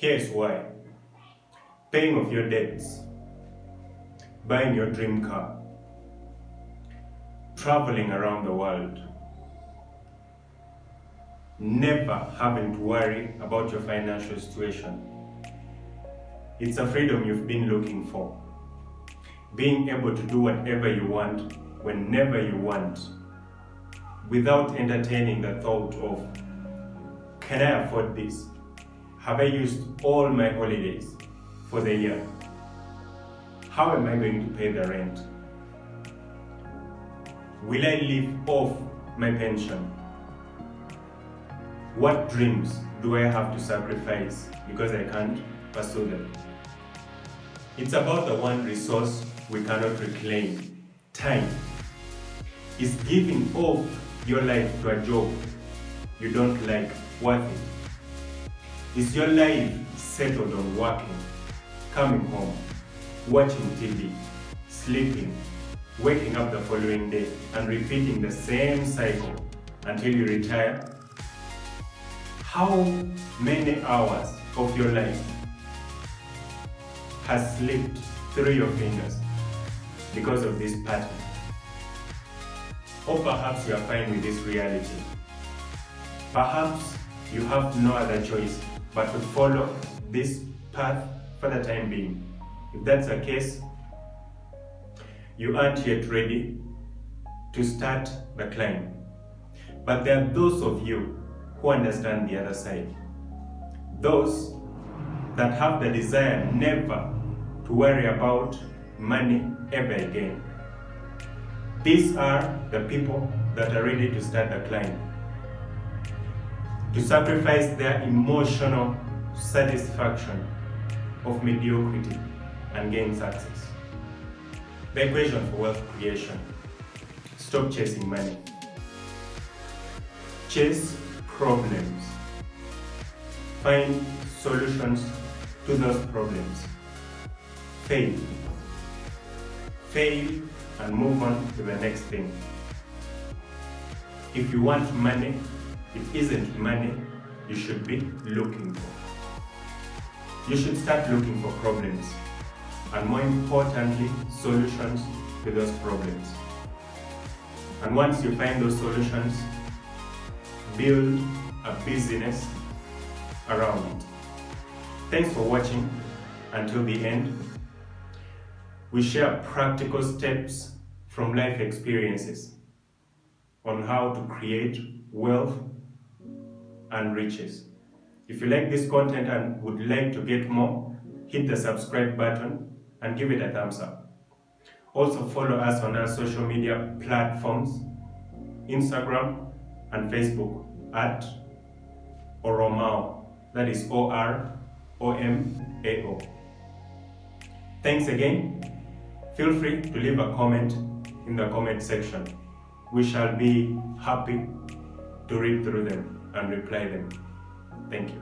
Here's why. Paying off your debts, buying your dream car, traveling around the world, never having to worry about your financial situation. It's a freedom you've been looking for. Being able to do whatever you want, whenever you want, without entertaining the thought of, can I afford this? Have I used all my holidays for the year? How am I going to pay the rent? Will I live off my pension? What dreams do I have to sacrifice because I can't pursue them? It's about the one resource we cannot reclaim, time. Is giving off your life to a job you don't like worth it? Is your life settled on working, coming home, watching TV, sleeping, waking up the following day, and repeating the same cycle until you retire? How many hours of your life has slipped through your fingers because of this pattern? Or perhaps you are fine with this reality. Perhaps you have no other choice but to follow this path for the time being. If that's the case, you aren't yet ready to start the climb. But there are those of you who understand the other side. Those that have the desire never to worry about money ever again. These are the people that are ready to start the climb, to sacrifice their emotional satisfaction of mediocrity and gain success. The equation for wealth creation: stop chasing money. Chase problems. Find solutions to those problems. Fail. Fail and move on to the next thing. If you want money, it isn't money you should be looking for. You should start looking for problems, and more importantly, solutions to those problems. And once you find those solutions, build a business around it. Thanks for watching until the end. We share practical steps from life experiences on how to create wealth and riches. If you like this content and would like to get more, hit the subscribe button and give it a thumbs up. Also follow us on our social media platforms, Instagram and Facebook at oromao, that is oromao. Thanks again. Feel free to leave a comment in the comment section. We shall be happy to read through them and reply them. Thank you.